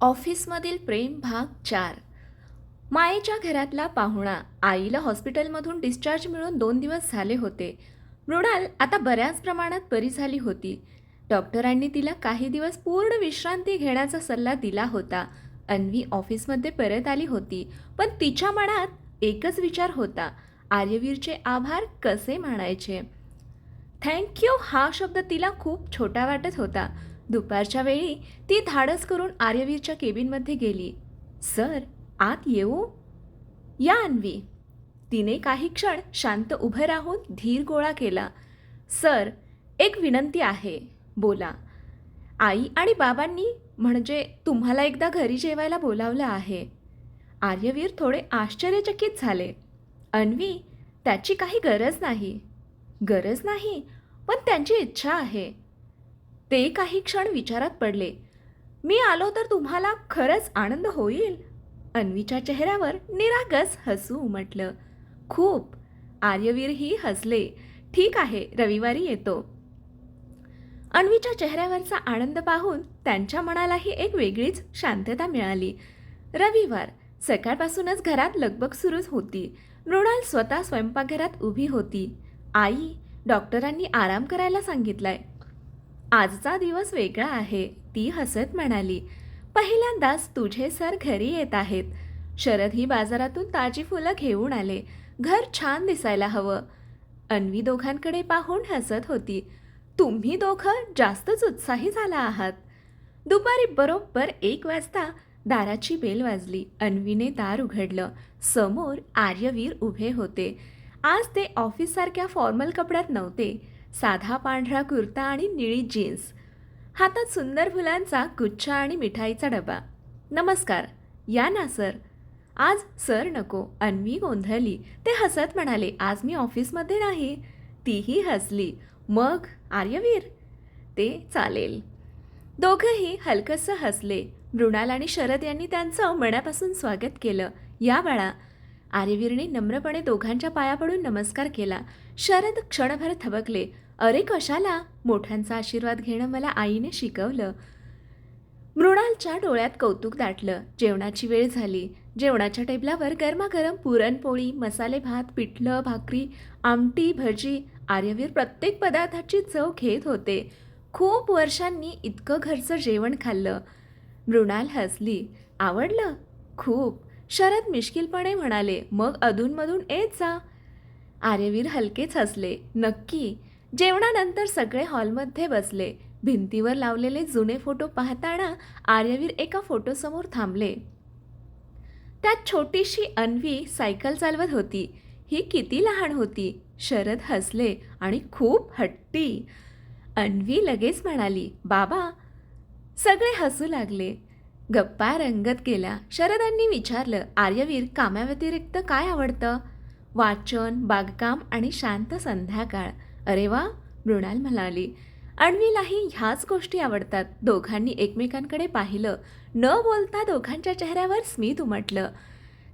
ऑफिसमधील प्रेम भाग 4. मायेच्या घरातला पाहुणा. आईला हॉस्पिटलमधून डिस्चार्ज मिळून 2 दिवस झाले होते. मृणाल आता बऱ्याच प्रमाणात बरी झाली होती. डॉक्टरांनी तिला काही दिवस पूर्ण विश्रांती घेण्याचा सल्ला दिला होता. अन्वी ऑफिसमध्ये परत आली होती, पण तिच्या मनात एकच विचार होता: आर्यवीरचे आभार कसे मानायचे. थँक्यू हा शब्द तिला खूप छोटा वाटत होता. दुपारच्या वेळी ती धाडस करून आर्यवीरच्या केबिनमध्ये गेली. सर, आत येऊ? या अन्वी. तिने काही क्षण शांत उभं राहून धीर गोळा केला. सर, एक विनंती आहे. बोला. आई आणि बाबांनी म्हणजे तुम्हाला एकदा घरी जेवायला बोलावलं आहे. आर्यवीर थोडे आश्चर्यचकित झाले. अन्वी, त्याची काही गरज नाही. गरज नाही, पण त्यांची इच्छा आहे. ते काही क्षण विचारात पडले. मी आलो तर तुम्हाला खरंच आनंद होईल. अन्वीच्या चेहऱ्यावर निरागस हसू उमटलं. खूप. आर्यवीरही हसले. ठीक आहे, रविवारी येतो. अन्वीच्या चेहऱ्यावरचा आनंद पाहून त्यांच्या मनालाही एक वेगळीच शांतता मिळाली. रविवार. सकाळपासूनच घरात लगबग सुरूच होती. मृणाल स्वतः स्वयंपाकघरात उभी होती. आई, डॉक्टरांनी आराम करायला सांगितलाय. आजचा दिवस वेगळा आहे, ती हसत म्हणाली. पहिल्यांदाच तुझे सर घरी येत आहेत. शरदही बाजारातून ताजी फुलं घेऊन आले. घर छान दिसायला हवं. अन्वी दोघांकडे पाहून हसत होती. तुम्ही दोघं जास्तच उत्साही झाला आहात. दुपारी बरोबर 1 वाजता दाराची बेल वाजली. अन्वीने दार उघडलं. समोर आर्यवीर उभे होते. आज ते ऑफिससारख्या फॉर्मल कपड्यात नव्हते. साधा पांढरा कुर्ता आणि निळी जीन्स. हातात सुंदर फुलांचा गुच्छ आणि मिठाईचा डबा. नमस्कार. या ना सर. आज सर नको. अन्वी गोंधळली. ते हसत म्हणाले, आज मी ऑफिसमध्ये नाही. तीही हसली. मग आर्यवीर? ते चालेल. दोघंही हलकसं हसले. मृणाल आणि शरद यांनी त्यांचं मनापासून स्वागत केलं. या बाळा. आर्यवीरने नम्रपणे दोघांच्या पाया पडून नमस्कार केला. शरद क्षणभर थबकले. अरे कशाला? मोठ्यांचा आशीर्वाद घेणं मला आईने शिकवलं. मृणालच्या डोळ्यात कौतुक दाटलं. जेवणाची वेळ झाली. जेवणाच्या टेबलावर गरमागरम पुरणपोळी, मसाले भात, पिठलं, भाकरी, आमटी, भजी. आर्यवीर प्रत्येक पदार्थाची चव घेत होते. खूप वर्षांनी इतकं घरचं जेवण खाल्लं. मृणाल हसली. आवडलं? खूप. शरद मिश्किलपणे म्हणाले. मग अधूनमधून येत जा. आर्यवीर हलकेच हसले. नक्की. जेवणानंतर सगळे हॉलमध्ये बसले. भिंतीवर लावलेले जुने फोटो पाहताना आर्यवीर एका फोटोसमोर थांबले. त्यात छोटीशी अन्वी सायकल चालवत होती. ही किती लहान होती. शरद हसले. आणि खूप हट्टी. अन्वी लगेच म्हणाली, बाबा. सगळे हसू लागले. गप्पा रंगत गेला. शरदांनी विचारलं, आर्यवीर, कामाव्यतिरिक्त काय आवडतं? वाचन, बागकाम आणि शांत संध्याकाळ. अरे वा, मृणाल म्हणाली. अन्वीलाही ह्याच गोष्टी आवडतात. दोघांनी एकमेकांकडे पाहिलं. न बोलता दोघांच्या चेहऱ्यावर स्मित उमटलं.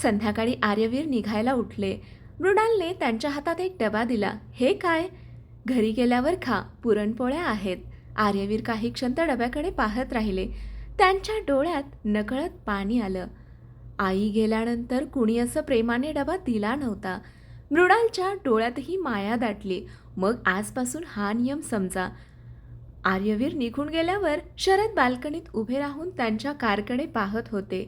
संध्याकाळी आर्यवीर निघायला उठले. मृणालने त्यांच्या हातात एक डबा दिला. हे काय? घरी गेल्यावर खा, पुरणपोळ्या आहेत. आर्यवीर काही क्षण त्या डब्याकडे पाहत राहिले. त्यांच्या डोळ्यात नकळत पाणी आलं. आई गेल्यानंतर कुणी असं प्रेमाने डबा दिला नव्हता. मृणालच्या डोळ्यातही माया दाटली. मग आजपासून हा नियम समजा. आर्यवीर निघून गेल्यावर शरद बाल्कनीत उभे राहून त्यांच्या कारकडे पाहत होते.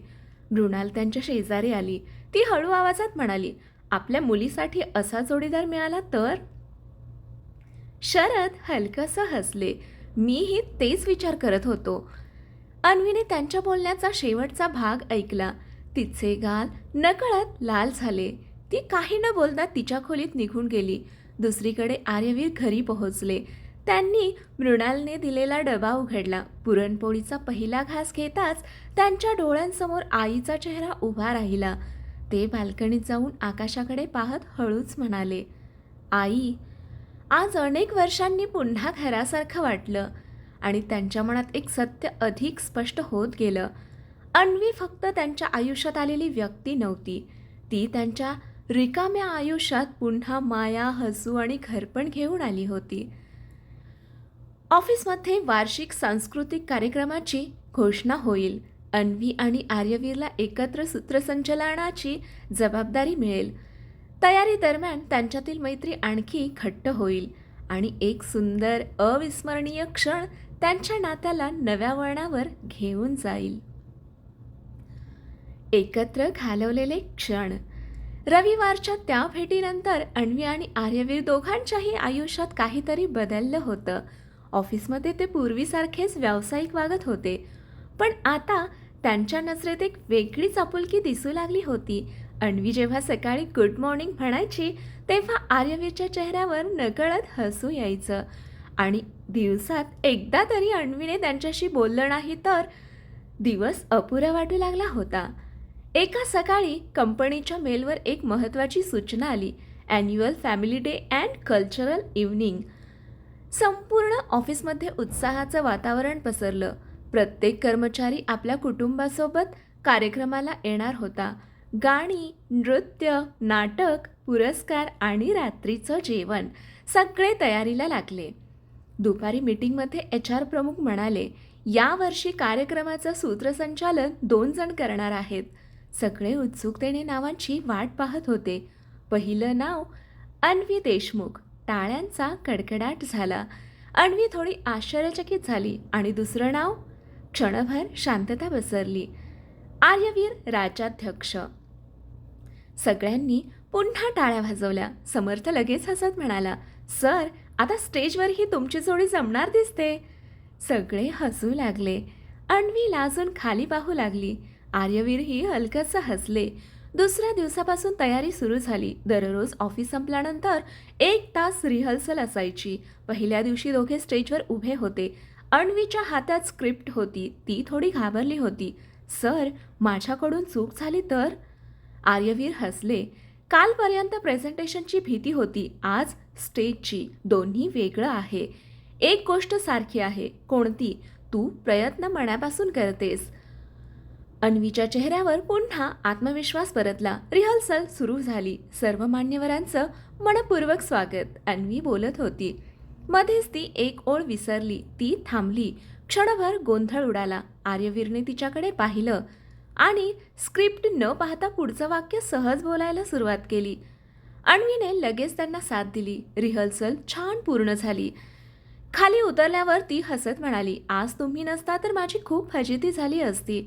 मृणाल त्यांच्या शेजारी आली. ती हळू आवाजात म्हणाली, आपल्या मुलीसाठी असा जोडीदार मिळाला तर? शरद हलकसं हसले. मीही तेच विचार करत होतो. अन्वीने त्यांच्या बोलण्याचा शेवटचा भाग ऐकला. तिचे गाल नकळत लाल झाले. ती काही न बोलता तिच्या खोलीत निघून गेली. दुसरीकडे आर्यवीर घरी पोहोचले. त्यांनी मृणालने दिलेला डबा उघडला. पुरणपोळीचा पहिला घास घेताच त्यांच्या डोळ्यांसमोर आईचा चेहरा उभा राहिला. ते बाल्कनीत जाऊन आकाशाकडे पाहत हळूच म्हणाले, आई. आज अनेक वर्षांनी पुन्हा घरासारखं वाटलं. आणि त्यांच्या मनात एक सत्य अधिक स्पष्ट होत गेलं. अन्वी फक्त त्यांच्या आयुष्यात आलेली व्यक्ती नव्हती. ती त्यांच्या रिकाम्या आयुष्यात पुन्हा माया, हसू आणि घरपण घेऊन आली होती. ऑफिसमध्ये वार्षिक सांस्कृतिक कार्यक्रमाची घोषणा होईल. अन्वी आणि आर्यवीरला एकत्र सूत्रसंचलनाची जबाबदारी मिळेल. तयारी दरम्यान त्यांच्यातील मैत्री आणखी घट्ट होईल आणि एक सुंदर अविस्मरणीय क्षण त्यांच्या नात्याला नव्या वळणावर घेऊन जाईल. एकत्र घालवलेले क्षण. रविवारच्या त्या भेटीनंतर अन्वी आणि आर्यवीर दोघांच्याही आयुष्यात काहीतरी बदललं होतं. ऑफिसमध्ये ते पूर्वीसारखेच व्यावसायिक वागत होते, पण आता त्यांच्या नजरेत एक वेगळीच आपुलकी दिसू लागली होती. अन्वी जेव्हा सकाळी गुड मॉर्निंग म्हणायची तेव्हा आर्यवीरच्या चेहऱ्यावर नकळत हसू यायचं आणि दिवसात एकदा तरी अन्वीने त्यांच्याशी बोललं नाही तर दिवस अपुरा वाटू लागला होता. एका सकाळी कंपनीच्या मेलवर एक महत्त्वाची सूचना आली, annual family day and cultural evening. संपूर्ण ऑफिसमध्ये उत्साहाचं वातावरण पसरलं. प्रत्येक कर्मचारी आपल्या कुटुंबासोबत कार्यक्रमाला येणार होता. गाणी, नृत्य, नाटक, पुरस्कार आणि रात्रीचं जेवण सगळे तयारीला लागले. दुपारी मीटिंगमध्ये HR प्रमुख म्हणाले, यावर्षी कार्यक्रमाचं सूत्रसंचालन 2 जण करणार आहेत. सगळे उत्सुकतेने नावांची वाट पाहत होते. पहिलं नाव अन्वी देशमुख. टाळ्यांचा कडकडाट झाला. अन्वी थोडी आश्चर्यचकित झाली आणि दुसरं नाव. क्षणभर शांतता पसरली. आर्यवीर राज्याध्यक्ष. सगळ्यांनी पुन्हा टाळ्या वाजवल्या. समर्थ लगेच हसत म्हणाला, सर, आता स्टेजवरही तुमची जोडी जमणार दिसते. सगळे हसू लागले. अन्वी लाजून खाली पाहू लागली. आर्यवीरही हलकंसं हसले. दुसऱ्या दिवसापासून तयारी सुरू झाली. दररोज ऑफिस संपल्यानंतर 1 तास रिहर्सल असायची. पहिल्या दिवशी दोघे स्टेजवर उभे होते. अन्वीच्या हातात स्क्रिप्ट होती. ती थोडी घाबरली होती. सर, माझ्याकडून चूक झाली तर? आर्यवीर हसले. कालपर्यंत प्रेझेंटेशनची भीती होती, आज स्टेजची. दोन्ही वेगळं आहे. एक गोष्ट सारखी आहे. कोणती? तू प्रयत्न मनापासून करतेस. अन्वीच्या चेहऱ्यावर पुन्हा आत्मविश्वास परतला. रिहर्सल सुरू झाली. सर्व मान्यवरांचं मनपूर्वक स्वागत. अन्वी बोलत होती. मध्येच ती एक ओळ विसरली. ती थांबली. क्षणभर गोंधळ उडाला. आर्यवीरने तिच्याकडे पाहिलं आणि स्क्रिप्ट न पाहता पुढचं वाक्य सहज बोलायला सुरुवात केली. अन्वीने लगेच त्यांना साथ दिली. रिहर्सल छान पूर्ण झाली. खाली उतरल्यावर ती हसत म्हणाली, आज तुम्ही नसता तर माझी खूप फजिती झाली असती.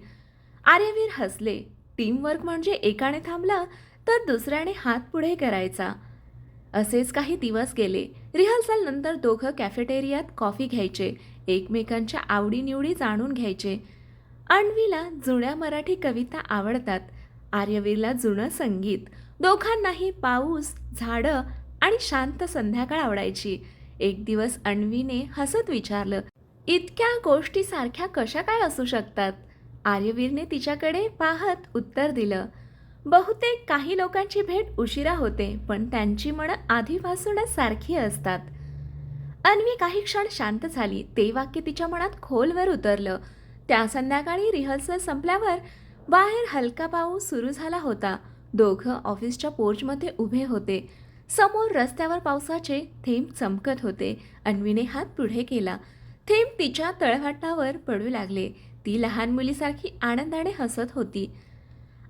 आर्यवीर हसले. टीमवर्क म्हणजे एकाने थांबला तर दुसऱ्याने हात पुढे करायचा. असेच काही दिवस गेले. रिहर्सल नंतर दोघं कॅफेटेरियात कॉफी घ्यायचे. एकमेकांच्या आवडीनिवडी जाणून घ्यायचे. अन्वीला जुन्या मराठी कविता आवडतात. आर्यवीरला जुनं संगीत. दोघांनाही पाऊस, झाडं आणि शांत संध्याकाळ आवडायची. एक दिवस अन्वीने हसत विचारलं, इतक्या गोष्टी सारख्या कशा काय असू शकतात? आर्यवीरने तिच्याकडे पाहत उत्तर दिलं, बहुतेक काही लोकांची भेट उशिरा होते, पण त्यांची मनं आधीपासूनच सारखी असतात. अन्वी काही क्षण शांत झाली. ते वाक्य तिच्या मनात खोलवर उतरलं. त्या संध्याकाळी रिहर्सल संपल्यावर बाहेर हलका पाऊस सुरू झाला होता. दोघं ऑफिसच्या पोर्चमध्ये उभे होते. समोर रस्त्यावर पावसाचे थेंब चमकत होते. अन्वीने हात पुढे केला. थेंब तिच्या तळहातावर पडू लागले. ती लहान मुलीसारखी आनंदाने हसत होती.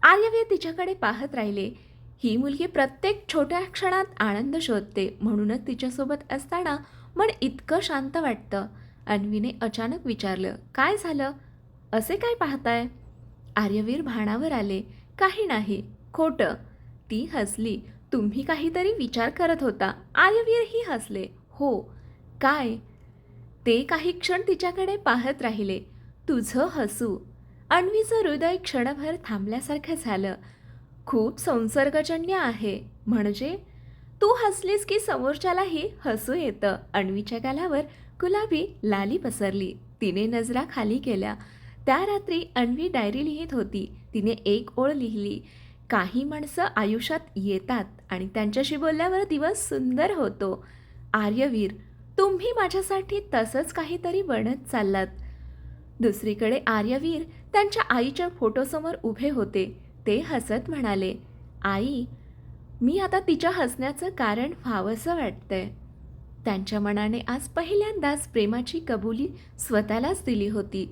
आर्यवीर तिच्याकडे पाहत राहिले. ही मुलगी प्रत्येक छोट्या क्षणात आनंद शोधते, म्हणूनच तिच्यासोबत असताना मन इतकं शांत वाटतं. अन्वीने अचानक विचारलं, काय झालं? असे काय पाहताय? आर्यवीर भानावर आले. काही नाही. खोटं. ती हसली. तुम्ही काहीतरी विचार करत होता. आर्यवीरही हसले. हो. काय? ते काही क्षण तिच्याकडे पाहत राहिले. तुझं हसू. अन्वीचं हृदय क्षणभर थांबल्यासारखं झालं. खूप संसर्गजन्य आहे. म्हणजे? तू हसलीस की समोरच्यालाही हसू येतं. अन्वीच्या गालावर गुलाबी लाली पसरली. तिने नजरा खाली केल्या. त्या रात्री अन्वी डायरी लिहित होती. तिने एक ओळ लिहिली, काही माणसं आयुष्यात येतात आणि त्यांच्याशी बोलल्यावर दिवस सुंदर होतो. आर्यवीर, तुम्ही माझ्यासाठी तसंच काहीतरी बनत चाललात. दुसरीकडे आर्यवीर त्यांच्या आईच्या फोटोसमोर उभे होते. ते हसत म्हणाले, आई, मी आता तिच्या हसण्याचं कारण व्हावंसं वाटतंय. त्यांच्या मनाने आज पहिल्यांदाच प्रेमाची कबुली स्वतःलाच दिली होती.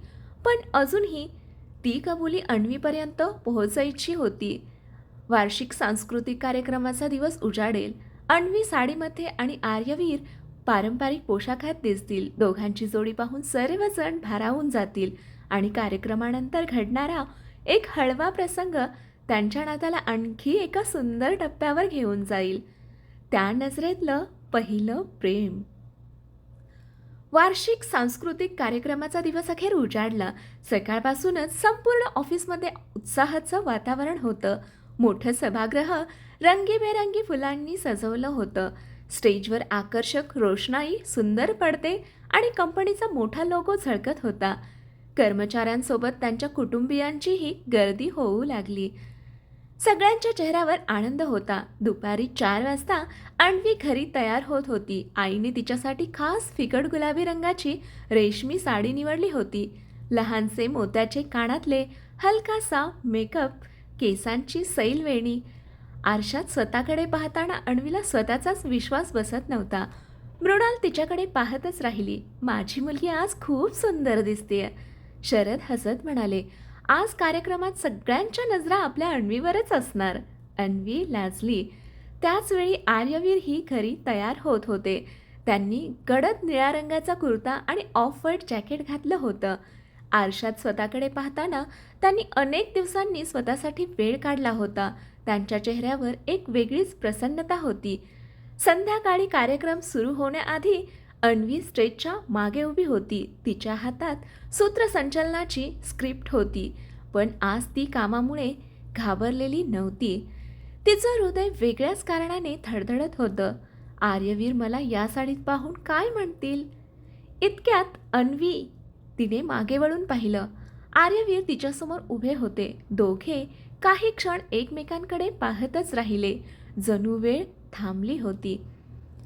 पण अजूनही ती कबुली अन्वीपर्यंत पोहोचायची होती. वार्षिक सांस्कृतिक कार्यक्रमाचा दिवस उजाडेल. अन्वी साडीमध्ये आणि आर्यवीर पारंपरिक पोशाखात दिसतील. दोघांची जोडी पाहून सर्वजण भारावून जातील आणि कार्यक्रमानंतर घडणारा एक हळवा प्रसंग त्यांच्या नात्याला आणखी एका सुंदर टप्प्यावर घेऊन जाईल. त्या नजरेतलं पहिलं प्रेम. वार्षिक सांस्कृतिक कार्यक्रमाचा दिवस अखेर उजाडला. सकाळपासूनच संपूर्ण ऑफिसमध्ये उत्साहाचं वातावरण होतं. मोठं सभागृह रंगीबेरंगी फुलांनी सजवलं होतं. स्टेजवर आकर्षक रोषणाई, सुंदर पडदे आणि कंपनीचा मोठा लोगो झळकत होता. कर्मचाऱ्यांसोबत त्यांच्या कुटुंबियांचीही गर्दी होऊ लागली. सगळ्यांच्या चेहऱ्यावर आनंद होता. दुपारी 4 वाजता अन्वी घरी तयार होत होती. आईने तिच्यासाठी खास फिकट गुलाबी रंगाची रेशमी साडी निवडली होती. लहानसे मोत्याचे कानातले, हलकासा मेकअप, केसांची सैल वेणी. आरशात स्वतःकडे पाहताना अन्वीला स्वतःचाच विश्वास बसत नव्हता. मृणाल तिच्याकडे पाहतच राहिली. माझी मुलगी आज खूप सुंदर दिसतेय. शरद हसत म्हणाले. आज कार्यक्रमात सगळ्यांच्या नजरा आपल्या अन्वीवरच असणार. अन्वी लाजली. त्याचवेळी आर्यवीर ही घरी तयार होत होते. त्यांनी गडद निळ्या रंगाचा कुर्ता आणि ऑफ व्हाईट जॅकेट घातलं होतं. आरशात स्वतःकडे पाहताना त्यांनी अनेक दिवसांनी स्वतःसाठी वेळ काढला होता. त्यांच्या चेहऱ्यावर एक वेगळीच प्रसन्नता होती. संध्याकाळी कार्यक्रम सुरू होण्याआधी अन्वी स्टेजच्या मागे उभी होती. तिच्या हातात सूत्रसंचलनाची स्क्रिप्ट होती. पण आज ती कामामुळे घाबरलेली नव्हती. तिचं हृदय वेगळ्याच कारणाने धडधडत होतं. आर्यवीर मला या साडीत पाहून काय म्हणतील? इतक्यात अन्वी तिने मागे वळून पाहिलं. आर्यवीर तिच्यासमोर उभे होते. दोघे काही क्षण एकमेकांकडे पाहतच राहिले. जणू वेळ थांबली होती.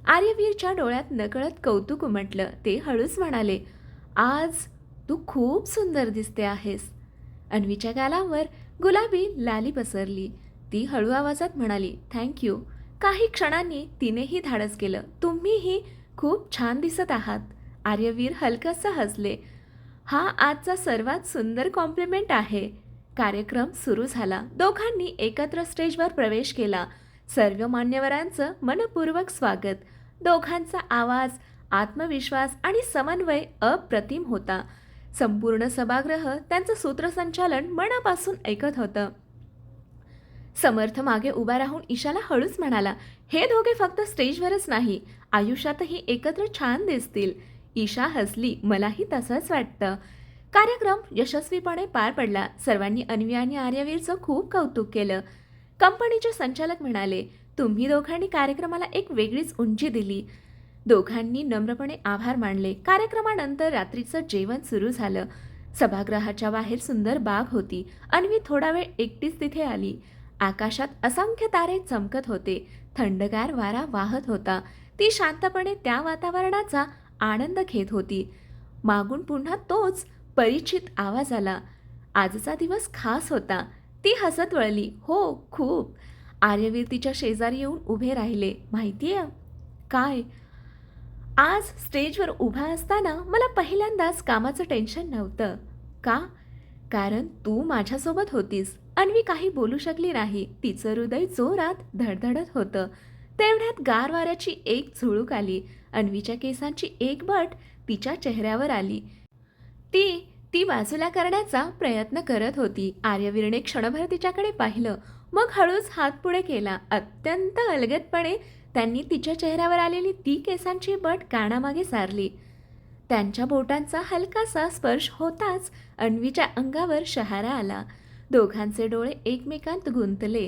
आर्यवीरच्या डोळ्यात नकळत कौतुक उमटलं. ते हळूच म्हणाले, आज तू खूप सुंदर दिसते आहेस. अन्वीच्या गालावर गुलाबी लाली पसरली. ती हळू आवाजात म्हणाली, थँक्यू. काही क्षणांनी तिनेही धाडस केलं, तुम्हीही खूप छान दिसत आहात. आर्यवीर हलकंसं हसले. हा आजचा सर्वात सुंदर कॉम्प्लिमेंट आहे. कार्यक्रम सुरू झाला. दोघांनी एकत्र स्टेजवर प्रवेश केला. सर्व मान्यवरांचं मनपूर्वक स्वागत. दोघांचा आवाज, आत्मविश्वास आणि समन्वय अप्रतिम होता. संपूर्ण सभागृह त्यांचं सूत्रसंचालन मनापासून ऐकत होतं. समर्थ मागे उभा राहून ईशाला हळूच म्हणाला, हे दोघे फक्त स्टेजवरच नाही, आयुष्यातही एकत्र छान दिसतील. ईशा हसली. मलाही तसंच वाटतं. कार्यक्रम यशस्वीपणे पार पडला. सर्वांनी अन्वी आणि आर्यवीरचं खूप कौतुक केलं. कंपनीचे संचालक म्हणाले, तुम्ही दोघांनी कार्यक्रमाला एक वेगळीच उंची दिली. दोघांनी नम्रपणे आभार मानले. कार्यक्रमानंतर रात्रीचं जेवण सुरू झालं. सभागृहाच्या बाहेर सुंदर बाग होती. अन्वी थोडा वेळ एकटीच तिथे आली. आकाशात असंख्य तारे चमकत होते. थंडगार वारा वाहत होता. ती शांतपणे त्या वातावरणाचा आनंद घेत होती. मागून पुन्हा तोच परिचित आवाज आला. आजचा दिवस खास होता. ती हसत वळली. हो, खूप. आर्यवीर तिच्या शेजारी येऊन उभे राहिले. माहितीये काय, आज स्टेजवर उभा असताना मला पहिल्यांदाच कामाचं टेन्शन नव्हतं. का? कारण तू माझ्यासोबत होतीस. अन्वी काही बोलू शकली नाही. तिचं हृदय जोरात धडधडत होतं. तेवढ्यात गार वाऱ्याची एक झुळूक आली. अन्वीच्या केसांची एक बट तिच्या चेहऱ्यावर आली. ती बाजूला करण्याचा प्रयत्न करत होती. आर्यवीरने क्षणभर तिच्याकडे पाहिलं. मग हळूच हात पुढे केला. अत्यंत अलगदपणे त्यांनी तिच्या चेहऱ्यावर आलेली ती केसांची बट कानामागे सारली. त्यांच्या बोटांचा हलकासा स्पर्श होताच अन्वीच्या अंगावर शहारा आला. दोघांचे डोळे एकमेकांत गुंतले.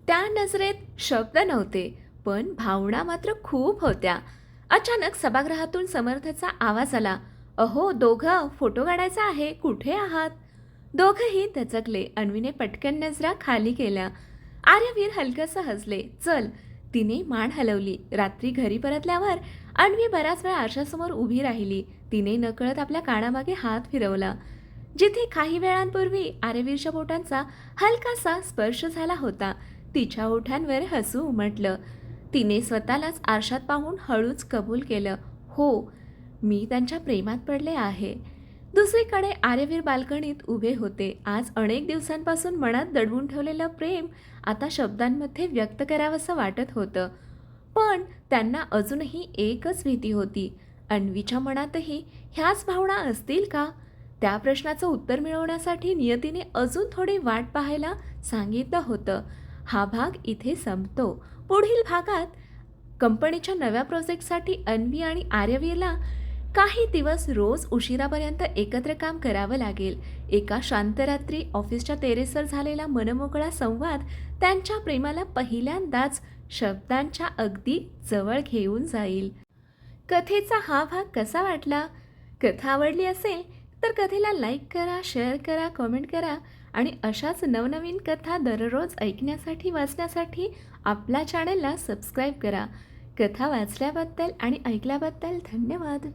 त्या नजरेत शब्द नव्हते, पण भावना मात्र खूप होत्या. अचानक सभागृहातून समर्थचा आवाज आला. अहो दोघं, फोटो काढायचा आहे, कुठे आहात? दोघंही दचकले. अन्वीने पटकन नजरा खाली केल्या. आर्यवीर हलकंसं हसले. चल. तिने मान हलवली. रात्री घरी परतल्यावर अन्वी बराच वेळ आरशासमोर उभी राहिली. तिने नकळत आपल्या कानामागे हात फिरवला, जिथे काही वेळांपूर्वी आर्यवीरच्या बोटांचा हलकासा स्पर्श झाला होता. तिच्या ओठांवर हसू उमटलं. तिने स्वतःलाच आरशात पाहून हळूच कबूल केलं. हो, मी त्यांच्या प्रेमात पडले आहे. दुसरीकडे आर्यवीर बाल्कनीत उभे होते. आज अनेक दिवसांपासून मनात दडवून ठेवलेलं प्रेम आता शब्दांमध्ये व्यक्त करावंसं वाटत होतं. पण त्यांना अजूनही एकच भीती होती. अन्वीच्या मनातही ह्याच भावना असतील का? त्या प्रश्नाचं उत्तर मिळवण्यासाठी नियतीने अजून थोडी वाट पाहायला सांगितलं होतं. हा भाग इथे संपतो. पुढील भागात कंपनीच्या नव्या प्रोजेक्टसाठी अन्वी आणि आर्यवीरला काही दिवस रोज उशिरापर्यंत एकत्र काम करावं लागेल. एका शांत रात्री ऑफिसच्या टेरेसवर झालेला मनमोकळा संवाद त्यांच्या प्रेमाला पहिल्यांदाच शब्दांच्या अगदी जवळ घेऊन जाईल. कथेचा हा भाग कसा वाटला? कथा आवडली असेल तर कथेला लाईक करा, शेअर करा, कमेंट करा आणि अशाच नवनवीन कथा दररोज ऐकण्यासाठी वाचण्यासाठी आपल्या चॅनलला सबस्क्राईब करा. कथा वाचल्याबद्दल आणि ऐकल्याबद्दल धन्यवाद.